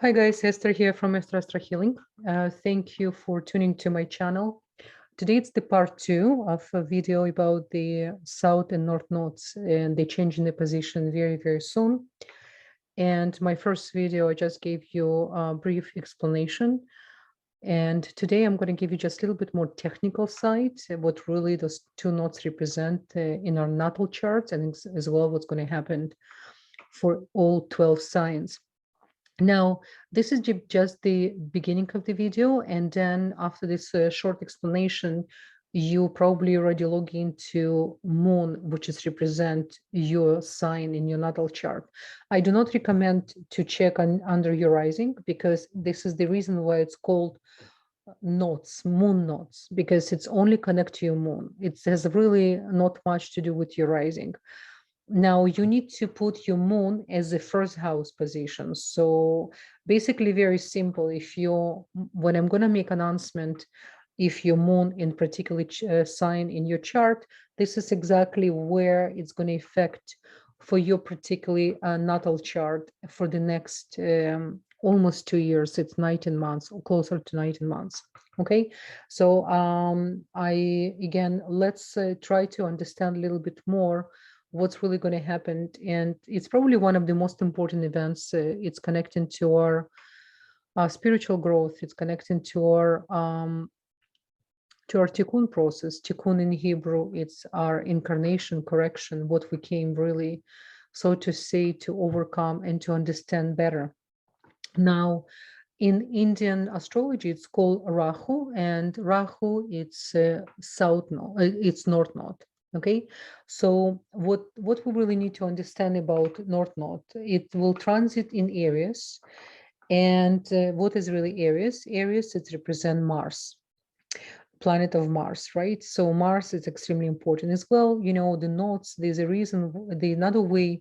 Hi guys, Esther here from Esther-Astro-Healing. Thank you for tuning to my channel. Today it's the part 2 of a video about the South and North nodes, and they change in the position very soon. And my first video, I just gave you a brief explanation. And today I'm going to give you just a little bit more technical side, what really those two nodes represent in our natal charts, and as well what's going to happen for all 12 signs. Now, this is just the beginning of the video, and then after this short explanation, you probably already log into Moon, which is represent your sign in your natal chart. I do not recommend to check under your rising, because this is the reason why it's called nodes, moon nodes, because it's only connect to your moon. It has really not much to do with your rising. Now you need to put your moon as a first house position. So basically very simple. When I'm going to make announcement, if your moon in particular sign in your chart, this is exactly where it's going to affect for your particularly natal chart for the next almost 2 years. It's 19 months or closer to 19 months. Okay, so let's try to understand a little bit more what's really going to happen. And it's probably one of the most important events. It's connecting to our spiritual growth. It's connecting to our Tikkun process. Tikkun in Hebrew, it's our incarnation, correction, what we came really, so to say, to overcome and to understand better. Now, in Indian astrology, it's called Rahu, and Rahu, it's south node, it's north node. Okay, so what we really need to understand about north node, it will transit in Aries. And what is really Aries? Aries, it represents Mars, planet of Mars, right? So Mars is extremely important as well. You know, the nodes, there's a reason, another way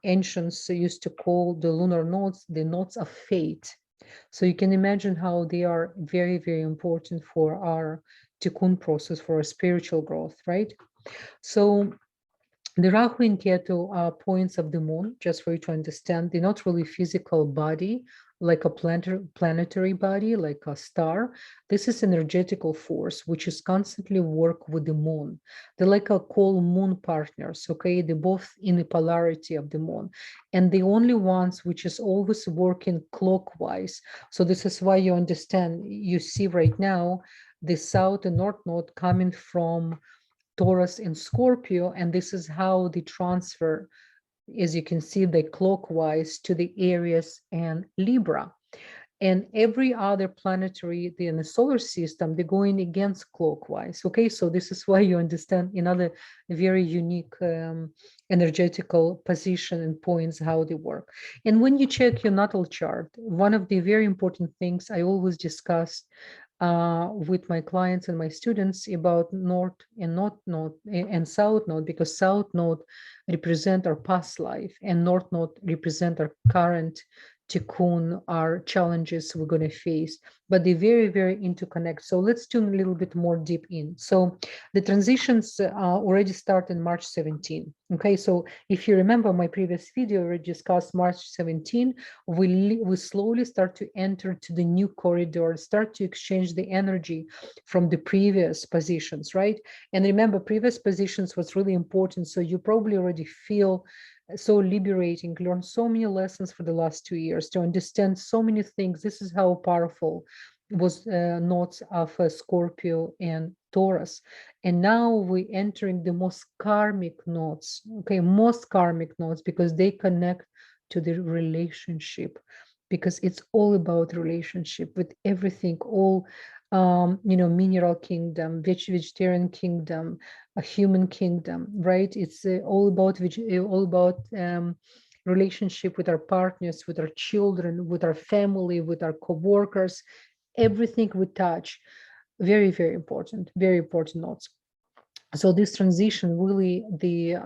ancients used to call the lunar nodes the nodes of fate. So you can imagine how they are very important for our Tikkun process, for our spiritual growth, right? So the Rahu and Ketu are points of the moon, just for you to understand. They're not really physical body, like a planetary body, like a star. This is energetical force, which is constantly work with the moon. They're like a call moon partners, okay? They're both in the polarity of the moon. And the only ones which is always working clockwise. So this is why you understand, you see right now, the south and north node coming from Taurus and Scorpio, and this is how they transfer, as you can see, the clockwise to the Aries and Libra. And every other planetary in the solar system, they're going against clockwise. Okay, so this is why you understand another very unique energetical position and points, how they work. And when you check your natal chart, one of the very important things I always discuss with my clients and my students about north and north node and south node, because south node represent our past life and north node represent our current Tikkun, our challenges we're going to face, but they very interconnect. So let's tune a little bit more deep in. So the transitions already start in March 17. Okay, so if you remember my previous video, we discussed March 17. We slowly start to enter to the new corridor, start to exchange the energy from the previous positions, right? And remember, previous positions was really important. So you probably already feel so liberating, learned so many lessons for the last 2 years to understand so many things. This is how powerful was nodes of Scorpio and Taurus. And now we entering the most karmic nodes, okay, most karmic nodes, because they connect to the relationship, because it's all about relationship with everything, all mineral kingdom, vegetarian kingdom, a human kingdom, right? It's all about relationship with our partners, with our children, with our family, with our co-workers, everything we touch. Very important notes. So this transition, really the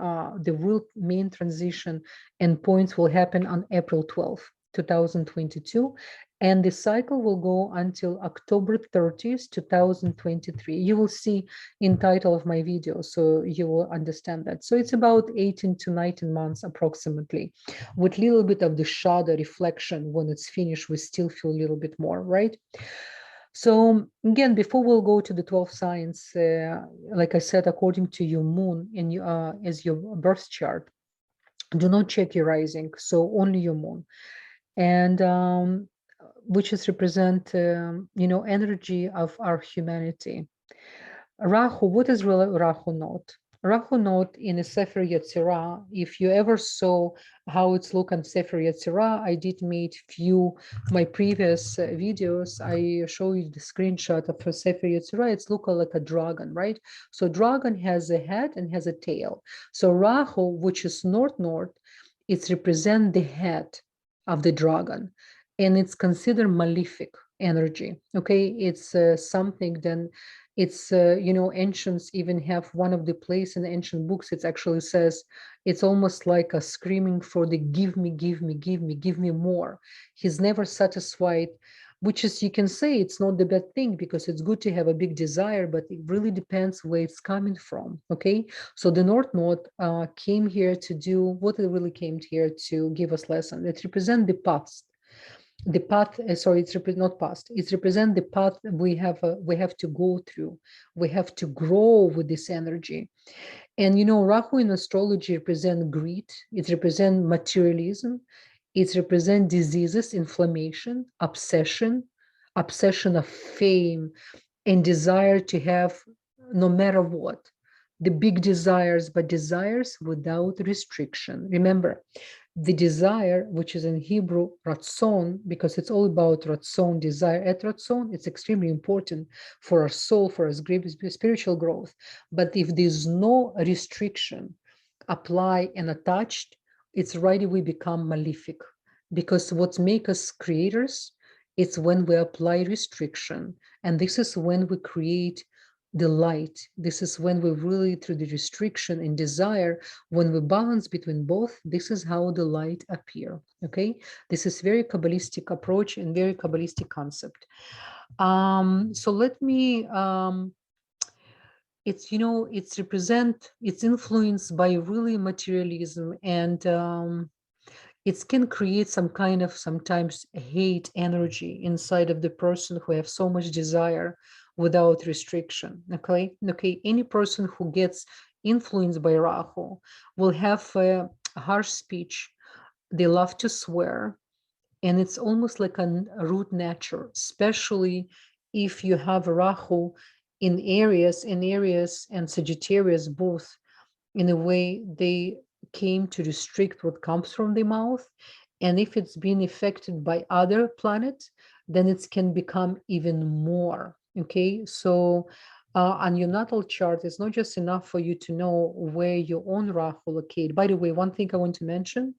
real main transition and points will happen on April 12th. 2022, and the cycle will go until October 30th, 2023. You will see in title of my video, so you will understand that. So it's about 18 to 19 months approximately, with a little bit of the shadow reflection. When it's finished, we still feel a little bit more, right? So again, before we'll go to the 12 signs, like I said, according to your moon and as your birth chart, do not check your rising, so only your moon, and which is represent energy of our humanity. Rahu, what is really Rahu note? Rahu note in a Sefer Yezirah, if you ever saw how it's look on Sefer Yezirah, I did make few, my previous videos, I show you the screenshot of a Sefer Yezirah, it's look like a dragon, right? So dragon has a head and has a tail. So Rahu, which is north-north, it's represent the head of the dragon, and it's considered malefic energy, okay? It's something then, it's ancients even have one of the place in the ancient books, it actually says it's almost like a screaming for the give me, give me, give me, give me more. He's never satisfied, which is, you can say it's not the bad thing, because it's good to have a big desire, but it really depends where it's coming from, okay? So the North Node came here to do what it really came here to give us lesson. It represents the past, the path, sorry, it's not past, it's represent the path we have to go through. We have to grow with this energy. And Rahu in astrology represent greed, it represent materialism, it represent diseases, inflammation, obsession of fame, and desire to have no matter what, the big desires, but desires without restriction. Remember, the desire, which is in Hebrew ratzon, because it's all about ratzon, desire at ratzon, it's extremely important for our soul, for our spiritual growth. But if there's no restriction apply and attached, it's right we become malefic. Because what makes us creators, it's when we apply restriction. And this is when we create the light. This is when we really, through the restriction and desire, when we balance between both, this is how the light appear, okay? This is very Kabbalistic approach and very Kabbalistic concept. So let me, it's, it's influenced by really materialism, and it can create some kind of sometimes hate energy inside of the person who have so much desire without restriction, okay? Any person who gets influenced by Rahu will have a harsh speech, they love to swear, and it's almost like a root nature, especially if you have Rahu in Aries and Sagittarius both. In a way, they came to restrict what comes from the mouth, and if it's been affected by other planets, then it can become even more, okay? So on your natal chart, it's not just enough for you to know where your own Rahu locate. By the way, one thing I want to mention,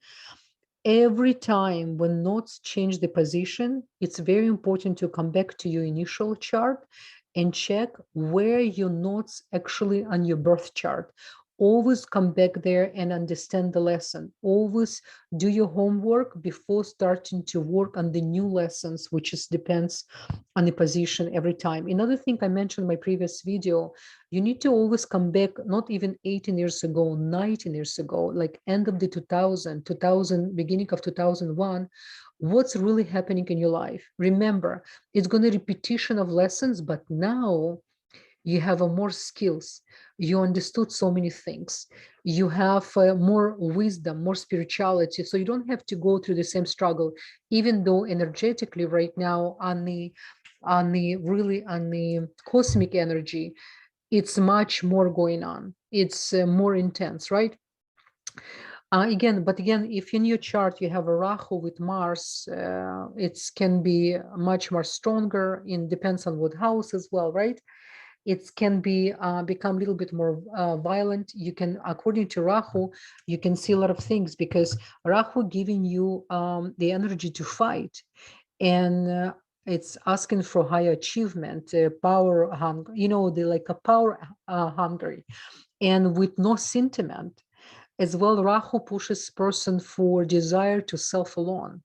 every time when nodes change the position, it's very important to come back to your initial chart and check where your nodes actually on your birth chart. Always come back there and understand the lesson. Always do your homework before starting to work on the new lessons, which is depends on the position every time. Another thing I mentioned in my previous video, you need to always come back, not even 18 years ago, 19 years ago, like end of the 2000, beginning of 2001, what's really happening in your life. Remember, it's going to repetition of lessons, but now you have more skills, you understood so many things, you have more wisdom, more spirituality, so you don't have to go through the same struggle, even though energetically right now on the cosmic energy, it's much more going on, it's more intense, right? Again, if in your chart you have a Rahu with Mars, it can be much more stronger, in depends on what house as well, right? It can be become a little bit more violent. You can, according to Rahu, you can see a lot of things, because Rahu giving you the energy to fight, and it's asking for higher achievement, power hunger, the like a power hungry, and with no sentiment as well. Rahu pushes person for desire to self alone,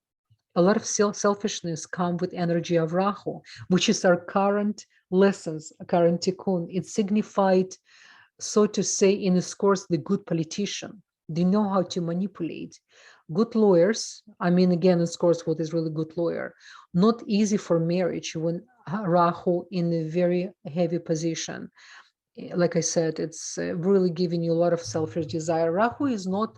A lot of selfishness come with energy of Rahu, which is our current lessons, current tikkun. It signified, so to say, in this course, the good politician. They know how to manipulate. Good lawyers, I mean, again, of course, what is really good lawyer? Not easy for marriage when Rahu in a very heavy position. Like I said, it's really giving you a lot of selfish desire. Rahu is not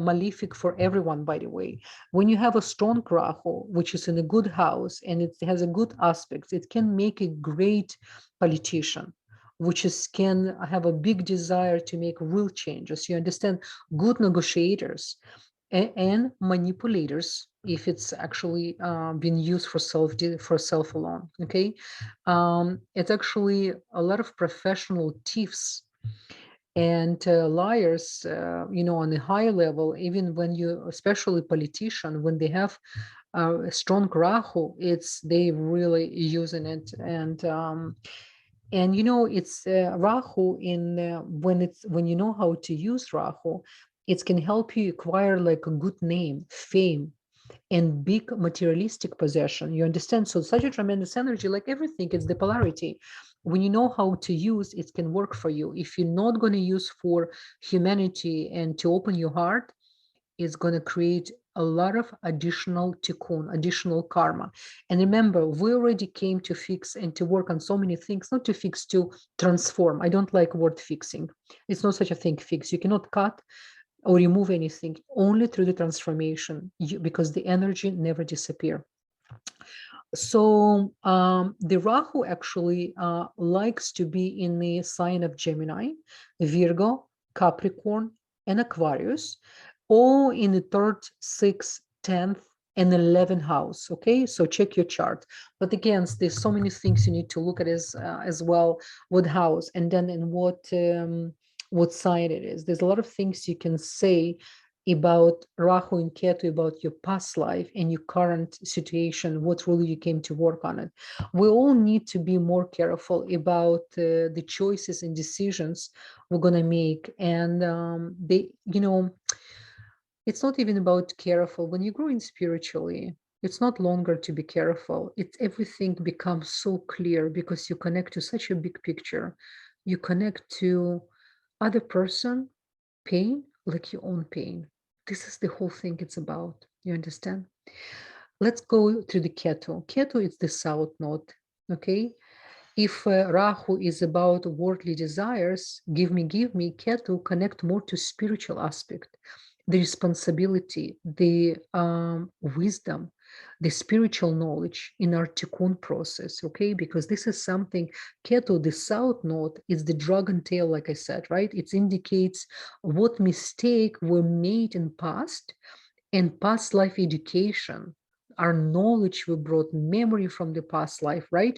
malefic for everyone, by the way. When you have a strong Rahu, which is in a good house and it has a good aspect, it can make a great politician, which is can have a big desire to make real changes. You understand? Good negotiators and manipulators if it's actually been used for self alone. Okay, it's actually a lot of professional thieves and liars, on a higher level. Even when you, especially politician, when they have a strong Rahu, it's they really using it. And it's Rahu in when you know how to use Rahu, it can help you acquire like a good name, fame, and big materialistic possession. You understand? So such a tremendous energy, like everything, it's the polarity. When you know how to use, it can work for you. If you're not going to use for humanity and to open your heart, it's going to create a lot of additional tikkun, additional karma. And remember, we already came to fix and to work on so many things, not to fix, to transform. I don't like word fixing. It's not such a thing, fix. You cannot cut or remove anything, only through the transformation, because the energy never disappear. So the Rahu actually likes to be in the sign of Gemini, Virgo, Capricorn, and Aquarius, all in the 3rd, 6th, 10th, and 11th house. Okay, so check your chart. But again, there's so many things you need to look at as well. What house, and then in what sign it is. There's a lot of things you can say about Rahu and Ketu, about your past life and your current situation, what really you came to work on it. We all need to be more careful about the choices and decisions we're going to make. And it's not even about careful. When you're growing spiritually, it's not longer to be careful. It's everything becomes so clear because you connect to such a big picture. You connect to other person pain like your own pain. This is the whole thing it's about. You understand? Let's go to the Ketu. Ketu is the south node. Okay. If Rahu is about worldly desires, give me, Ketu connect more to spiritual aspect, the responsibility, the wisdom, the spiritual knowledge in our tikkun process, okay? Because this is something, Ketu, the south node, is the dragon tail, like I said, right? It indicates what mistake were made in past and past life education, our knowledge we brought, memory from the past life, right?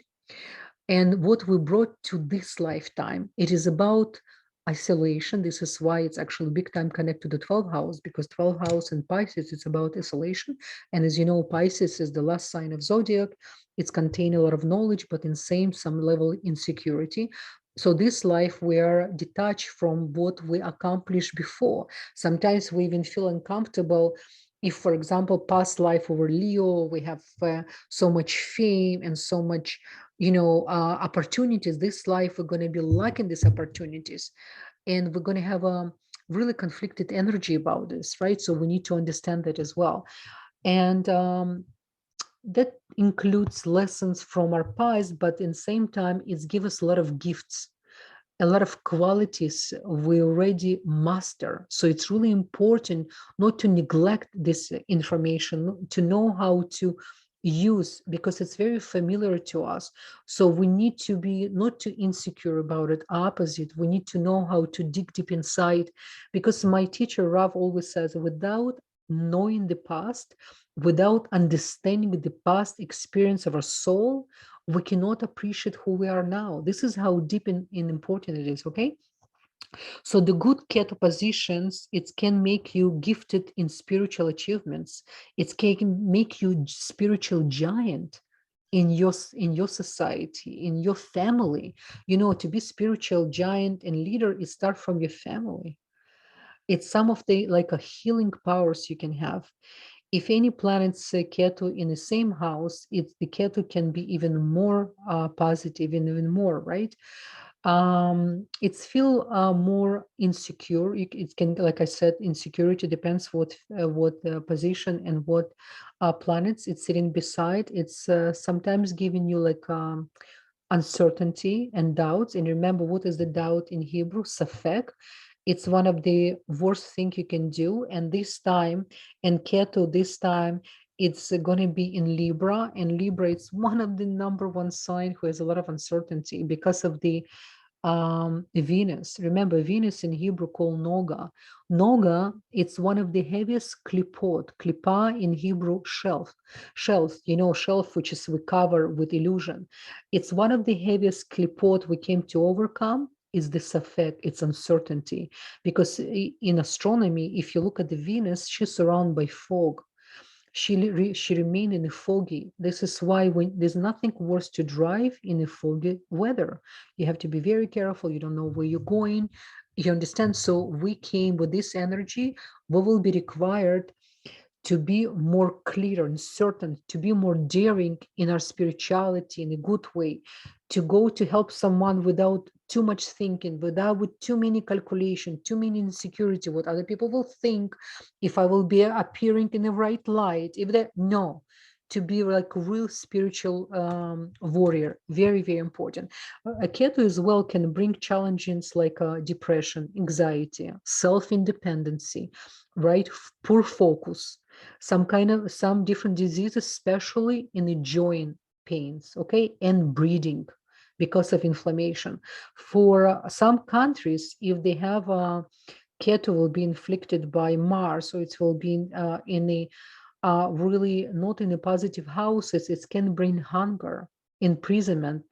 And what we brought to this lifetime. It is about isolation. This is why it's actually big time connected to the 12th house, because 12th house in Pisces, it's about isolation. And as you know, Pisces is the last sign of zodiac. It's contain a lot of knowledge, but in some level insecurity. So this life, we are detached from what we accomplished before. Sometimes we even feel uncomfortable if, for example, past life over Leo, we have so much fame and so much opportunities. This life, we're going to be lacking these opportunities, and we're going to have a really conflicted energy about this, right? So we need to understand that as well. And that includes lessons from our past, but in the same time, it's give us a lot of gifts, a lot of qualities we already master. So it's really important not to neglect this information, to know how to use, because it's very familiar to us. So we need to be not too insecure about it. Opposite, we need to know how to dig deep inside, because my teacher Rav always says, without knowing the past, without understanding the past experience of our soul, we cannot appreciate who we are now. This is how deep and important it is, okay? So the good Ketu positions, it can make you gifted in spiritual achievements. It can make you spiritual giant in your society, in your family. To be spiritual giant and leader, it starts from your family. It's some of the like a healing powers you can have. if any planets Ketu in the same house, the Ketu can be even more positive and even more, right? It's feel more insecure. It can, like I said, insecurity depends what position and what planets it's sitting beside. It's sometimes giving you like uncertainty and doubts. And remember, what is the doubt in Hebrew? Safek. It's one of the worst thing you can do. And this time, and Ketu, this time, it's going to be in Libra. And Libra, it's one of the number one sign who has a lot of uncertainty because of the Venus. Remember, Venus in Hebrew called Noga. Noga, it's one of the heaviest klipot. Klipa in Hebrew, shelf. Shelf, shelf which is we cover with illusion. It's one of the heaviest klipot we came to overcome is the safek, it's uncertainty. Because in astronomy, if you look at the Venus, she's surrounded by fog. She remained in a foggy. This is why there's nothing worse to drive in a foggy weather. You have to be very careful. You don't know where you're going. You understand? So we came with this energy. We will be required to be more clear and certain, to be more daring in our spirituality in a good way, to go to help someone without too much thinking, without with too many calculation, too many insecurity, what other people will think, if I will be appearing in the right light, if that, no, to be like a real spiritual warrior, very, very important. A Ketu as well can bring challenges like depression, anxiety, self-independency, right? Poor focus, some different diseases, especially in the joint pains, okay, and bleeding because of inflammation. For some countries, if they have Ketu will be inflicted by Mars, so it will be in a really not in a positive houses, it can bring hunger, imprisonment,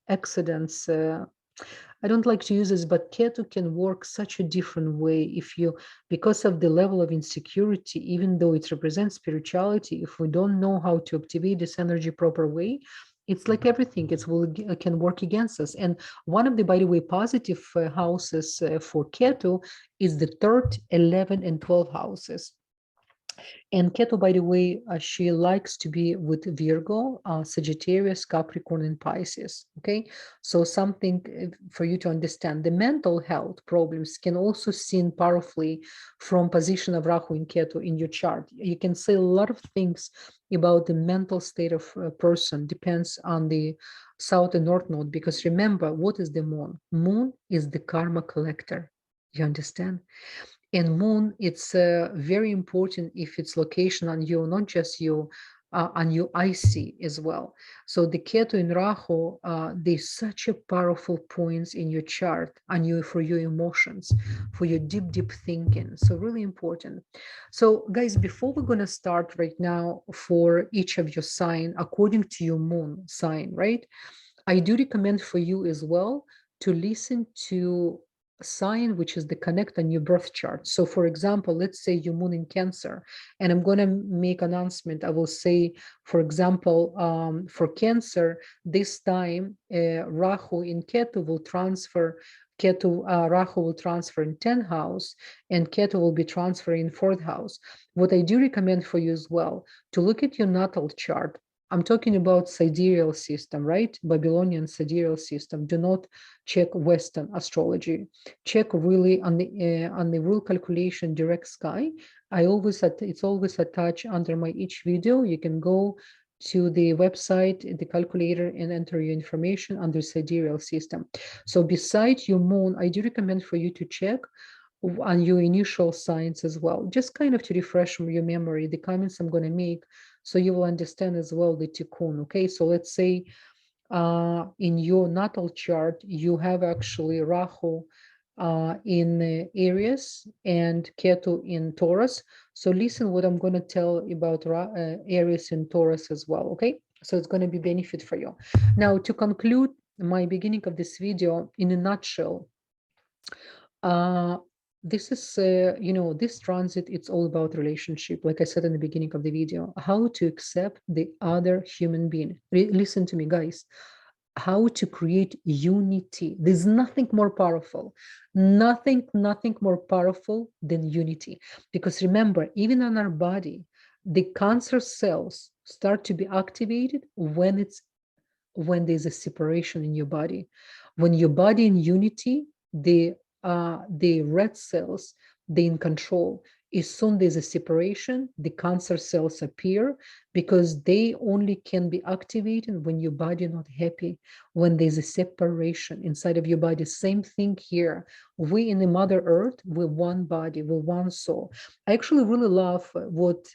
accidents. I don't like to use this, but Ketu can work such a different way if you, because of the level of insecurity, even though it represents spirituality, if we don't know how to activate this energy proper way, it's like everything, it can work against us. And one of the, by the way, positive houses for Ketu is the 3rd, 11, and 12 houses. And Ketu, by the way, she likes to be with Virgo, Sagittarius, Capricorn, and Pisces. Okay, so something for you to understand. The mental health problems can also seen powerfully from position of Rahu and Ketu in your chart. You can say a lot of things about the mental state of a person, depends on the south and north node, because remember, what is the moon? Moon is the karma collector. You understand? And moon, it's very important if it's location on you, not just you, on your IC as well. So the Ketu and Rahu, there's such a powerful points in your chart on you for your emotions, for your deep, deep thinking. So really important. So guys, before we're going to start right now for each of your sign, according to your moon sign, right? I do recommend for you as well to listen to sign which is the connect on your birth chart. So for example, let's say your moon in Cancer, and I'm going to make announcement. I will say, for example, for Cancer, this time Rahu in Ketu will transfer. Rahu will transfer in 10th house, and Ketu will be transferring in 4th house. What I do recommend for you as well, to look at your natal chart. I'm talking about sidereal system, right? Babylonian sidereal system. Do not check Western astrology. Check really on the real calculation direct sky. It's always attached under my each video. You can go to the website, the calculator, and enter your information under sidereal system. So besides your moon, I do recommend for you to check on your initial signs as well, just kind of to refresh your memory, the comments I'm going to make, so you will understand as well the Tikkun. Okay, so let's say in your natal chart, you have actually Rahu in Aries and Ketu in Taurus. So listen what I'm going to tell about Aries and Taurus as well. Okay, so it's going to be benefit for you. Now, to conclude my beginning of this video in a nutshell, this is this transit, it's all about relationship, like I said in the beginning of the video, how to accept the other human being. Listen to me, guys, how to create unity. There's nothing more powerful, nothing more powerful than unity. Because remember, even on our body, the cancer cells start to be activated when there's a separation in your body. When your body in unity, the red cells, they're in control. As soon there's a separation, the cancer cells appear, because they only can be activated when your body not happy, when there's a separation inside of your body. Same thing here. We in the Mother Earth, we're one body, we're one soul. I actually really love what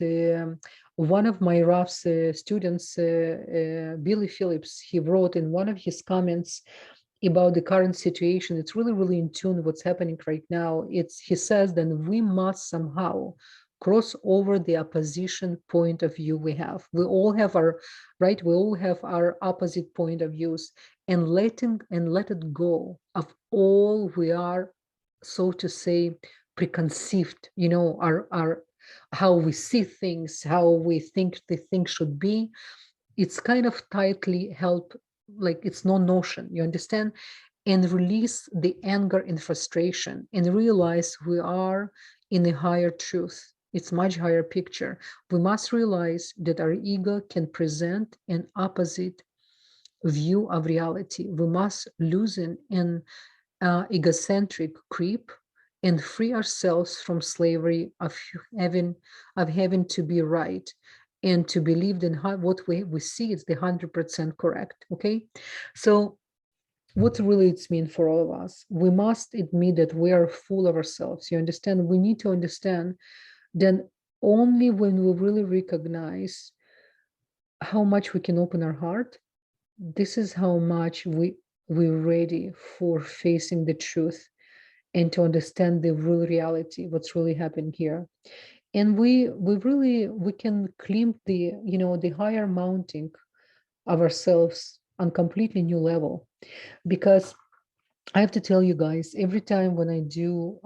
one of my Raf's students, Billy Phillips, he wrote in one of his comments about the current situation. It's really, really in tune with what's happening right now. He says that we must somehow cross over the opposition point of view we have. We all have our, right? We all have our opposite point of views, and let it go of all we are, so to say, preconceived, our how we see things, how we think the thing should be. It's kind of tightly held, like it's no notion, you understand? And release the anger and frustration, and realize we are in a higher truth. It's much higher picture. We must realize that our ego can present an opposite view of reality. We must loosen an egocentric creep and free ourselves from slavery of having to be right, and to believe in what we see is the 100% correct. Okay, so what really it's mean for all of us? We must admit that we are full of ourselves. You understand? We need to understand then only when we really recognize how much we can open our heart, this is how much we're ready for facing the truth and to understand the real reality, what's really happening here. And we can climb the higher mounting of ourselves on completely new level. Because I have to tell you guys, every time when I do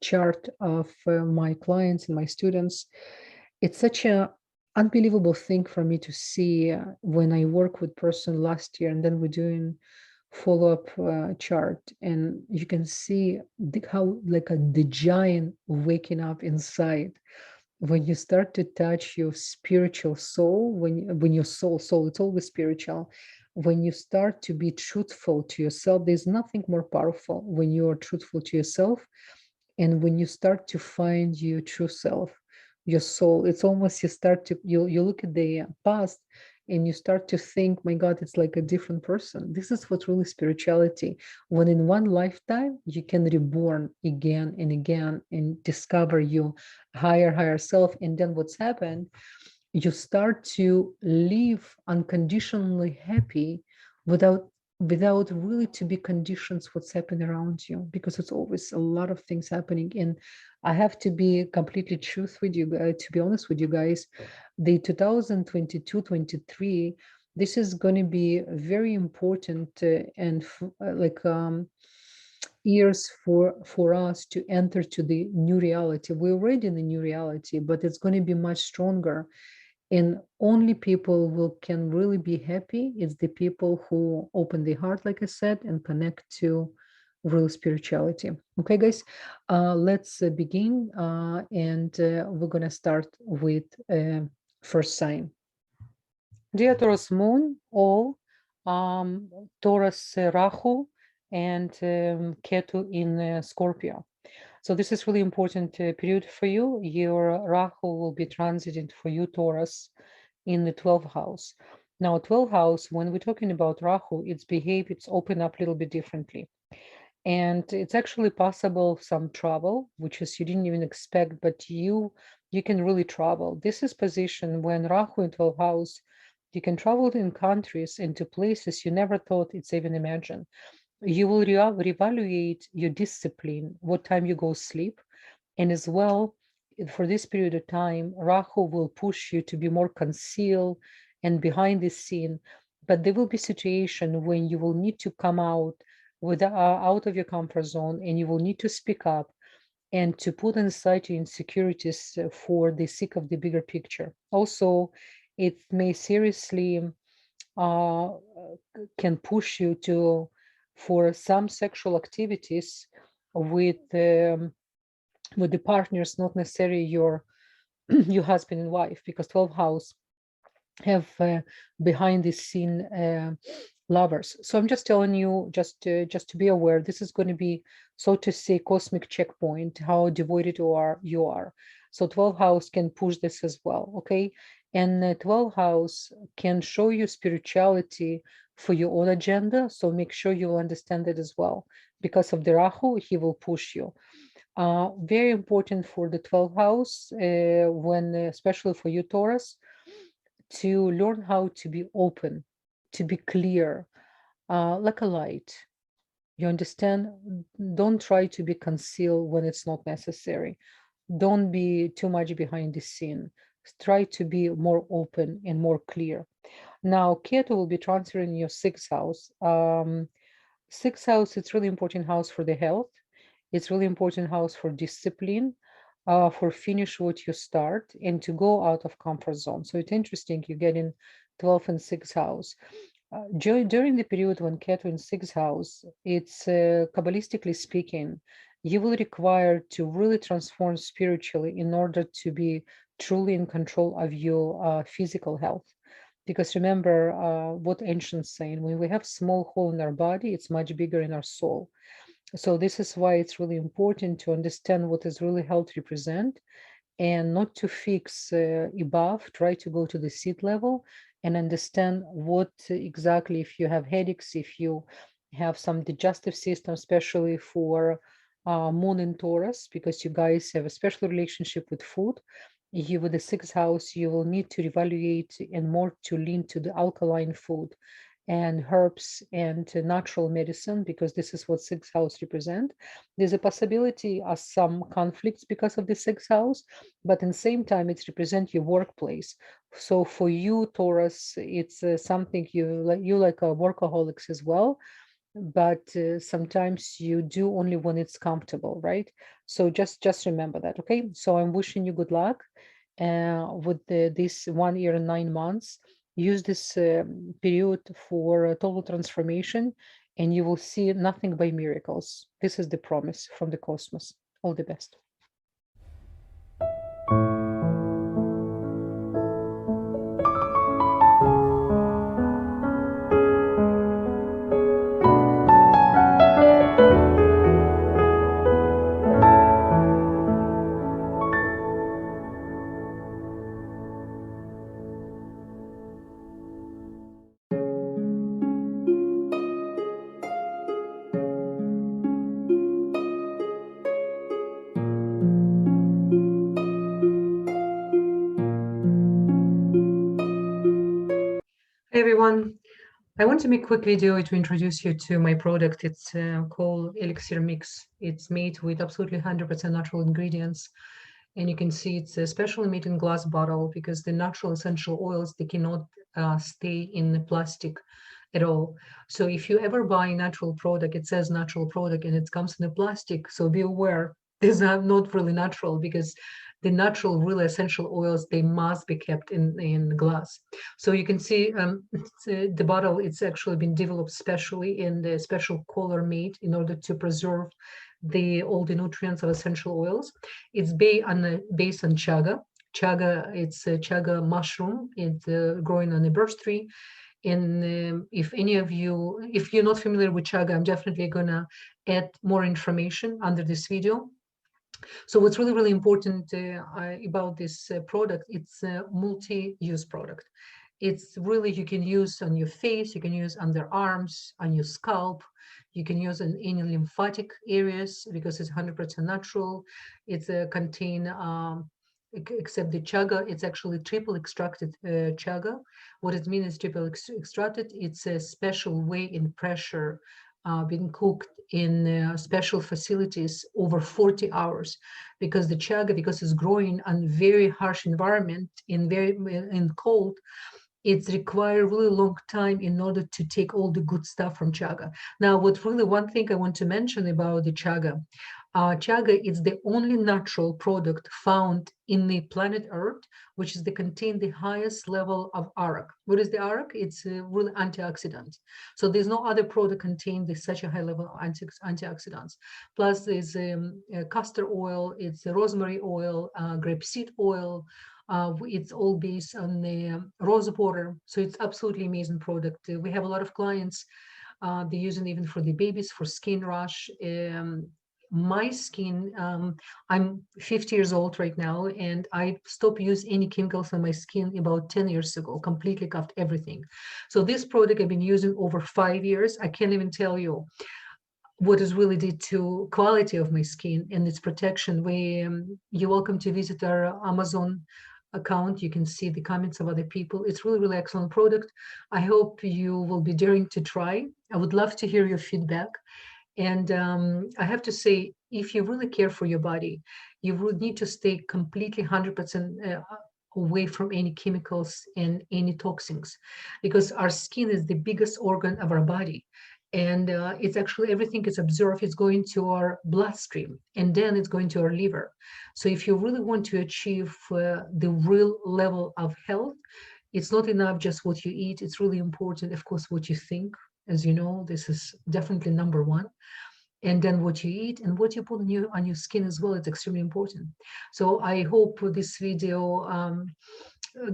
chart of my clients and my students, it's such a unbelievable thing for me to see when I work with person last year, and then we're doing follow-up chart, and you can see how like the giant waking up inside when you start to touch your spiritual soul. When your soul, it's always spiritual. When you start to be truthful to yourself, there's nothing more powerful when you are truthful to yourself. And when you start to find your true self, your soul, it's almost you look at the past and you start to think, my God, it's like a different person. This is what really spirituality. When in one lifetime you can reborn again and again and discover your higher self. And then what's happened, you start to live unconditionally happy without really to be conditions what's happening around you, because it's always a lot of things happening. And I have to be completely truth with you, to be honest with you guys, the 2022-23, this is going to be very important and years for us to enter to the new reality. We're already in the new reality, but it's going to be much stronger. And only people who can really be happy is the people who open their heart, like I said, and connect to real spirituality. Okay, guys, let's begin. And we're going to start with first sign. Dear Taurus moon, all Taurus Rahu and Ketu in Scorpio. So this is really important period for you. Your Rahu will be transiting for you, Taurus, in the 12th house. Now, 12th house, when we're talking about Rahu, it's open up a little bit differently. And it's actually possible some travel, which is you didn't even expect, but you can really travel. This is position when Rahu in 12th house, you can travel in countries, into places you never thought it's even imagined. You will reevaluate your discipline, what time you go sleep. And as well, for this period of time, Rahu will push you to be more concealed and behind the scene. But there will be situation when you will need to come out out of your comfort zone, and you will need to speak up and to put aside your insecurities for the sake of the bigger picture. Also, it may seriously can push you for some sexual activities with the partners, not necessarily your your husband and wife, because 12th house have behind the scene lovers. So I'm just telling you, just to be aware, this is going to be, so to say, cosmic checkpoint, how devoted you are. So 12th house can push this as well, okay? And 12th house can show you spirituality for your own agenda. So make sure you understand it as well. Because of the Rahu, he will push you. Very important for the 12th house, when especially for you, Taurus, to learn how to be open, to be clear, like a light. You understand? Don't try to be concealed when it's not necessary. Don't be too much behind the scene. Try to be more open and more clear. Now, Ketu will be transferring your sixth house. Sixth house, it's really important house for the health. It's really important house for discipline, for finish what you start and to go out of comfort zone. So it's interesting you get in 12th and 6th house. During the period when Ketu in 6th house, it's Kabbalistically speaking, you will require to really transform spiritually in order to be truly in control of your physical health. Because remember what ancients saying, when we have small hole in our body, it's much bigger in our soul. So this is why it's really important to understand what is really health represent, and not to fix above, try to go to the seat level and understand what exactly, if you have headaches, if you have some digestive system, especially for Moon and Taurus, because you guys have a special relationship with food. You, with the sixth house, you will need to evaluate and more to lean to the alkaline food and herbs and natural medicine, because this is what sixth house represent. There's a possibility of some conflicts because of the sixth house, but in the same time, it represents your workplace. So for you, Taurus, it's something you like a workaholics as well, but sometimes you do only when it's comfortable, right? So just remember that, okay? So I'm wishing you good luck with this 1 year and 9 months. Use this period for total transformation, and you will see nothing by miracles. This is the promise from the cosmos. All the best. Hey everyone, I want to make a quick video to introduce you to my product. It's called Elixir Mix. It's made with absolutely 100% natural ingredients. And you can see it's especially made in glass bottle, because the natural essential oils, they cannot stay in the plastic at all. So if you ever buy a natural product, it says natural product and it comes in a plastic. So be aware, these are not really natural, because the natural, really essential oils, they must be kept in glass. So you can see the bottle, it's actually been developed specially in the special color made in order to preserve all the nutrients of essential oils. It's based on chaga. Chaga, it's a chaga mushroom. It's growing on a birch tree. And if any of you, if you're not familiar with chaga, I'm definitely gonna add more information under this video. So what's really, really important about this product, it's a multi-use product. It's really, you can use on your face, you can use on their arms, on your scalp, you can use in any lymphatic areas, because it's 100% natural. It's contain, except the chaga, it's actually triple extracted chaga. What it means is triple extracted. It's a special way in pressure, being cooked in special facilities over 40 hours, because the chaga, because it's growing on very harsh environment, in cold, it's require really long time in order to take all the good stuff from chaga. Now, what really, one thing I want to mention about the chaga, Chaga is the only natural product found in the planet Earth, which is contain the highest level of arak. What is the arak? It's a really antioxidant. So there's no other product contain such a high level of antioxidants. Plus there's castor oil, it's rosemary oil, grapeseed oil. It's all based on the rose water. So it's absolutely amazing product. We have a lot of clients. They use it even for the babies, for skin rash. My skin, I'm 50 years old right now, and I stopped using any chemicals on my skin about 10 years ago, completely cut everything. So this product I've been using over 5 years. I can't even tell you what is really did to quality of my skin and its protection. You're welcome to visit our Amazon account. You can see the comments of other people. It's really, really excellent product. I hope you will be daring to try. I would love to hear your feedback. And I have to say, if you really care for your body, you would need to stay completely 100% away from any chemicals and any toxins, because our skin is the biggest organ of our body. And it's actually everything is absorbed, it's going to our bloodstream, and then it's going to our liver. So if you really want to achieve the real level of health, it's not enough just what you eat. It's really important, of course, what you think. As you know, this is definitely number one. And then what you eat and what you put on your skin as well, it's extremely important. So I hope this video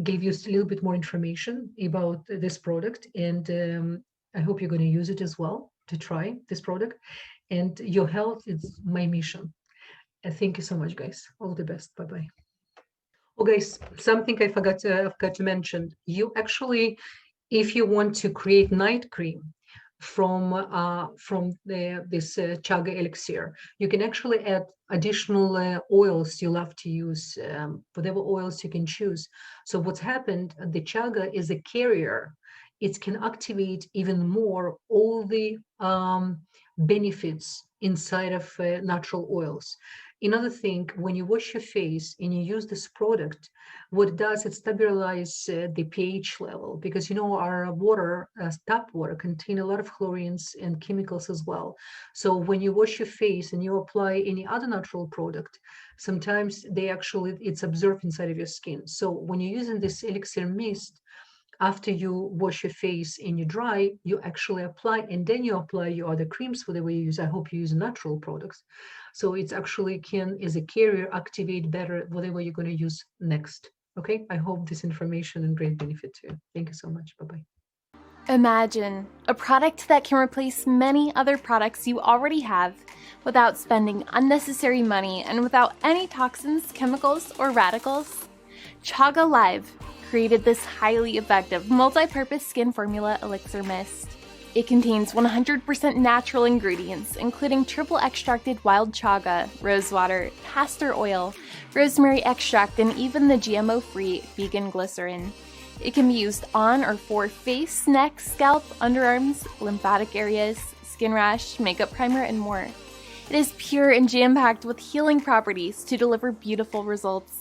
gave you a little bit more information about this product. And I hope you're going to use it as well, to try this product. And your health is my mission. And thank you so much, guys. All the best. Bye-bye. Oh, guys, something I forgot to mention. You actually, if you want to create night cream from this chaga elixir, you can actually add additional oils you love to use, whatever oils you can choose. So what's happened, the chaga is a carrier. It can activate even more all the benefits inside of natural oils. Another thing, when you wash your face and you use this product, what it does, it stabilizes the pH level, because you know our water, tap water, contain a lot of chlorines and chemicals as well. So when you wash your face and you apply any other natural product, sometimes it's absorbed inside of your skin. So when you're using this elixir mist, after you wash your face and you dry, you actually apply, and then you apply your other creams, whatever you use. I hope you use natural products. So it's actually can, as a carrier, activate better whatever you're going to use next. Okay, I hope this information and great benefit to you. Thank you so much. Bye-bye. Imagine a product that can replace many other products you already have without spending unnecessary money and without any toxins, chemicals, or radicals. Chaga Live created this highly effective multi-purpose skin formula elixir mist. It contains 100% natural ingredients, including triple extracted wild chaga, rosewater, castor oil, rosemary extract, and even the GMO-free vegan glycerin. It can be used on or for face, neck, scalp, underarms, lymphatic areas, skin rash, makeup primer, and more. It is pure and jam-packed with healing properties to deliver beautiful results.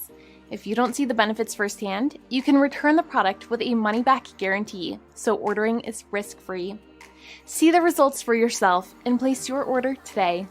If you don't see the benefits firsthand, you can return the product with a money-back guarantee, so ordering is risk-free. See the results for yourself and place your order today.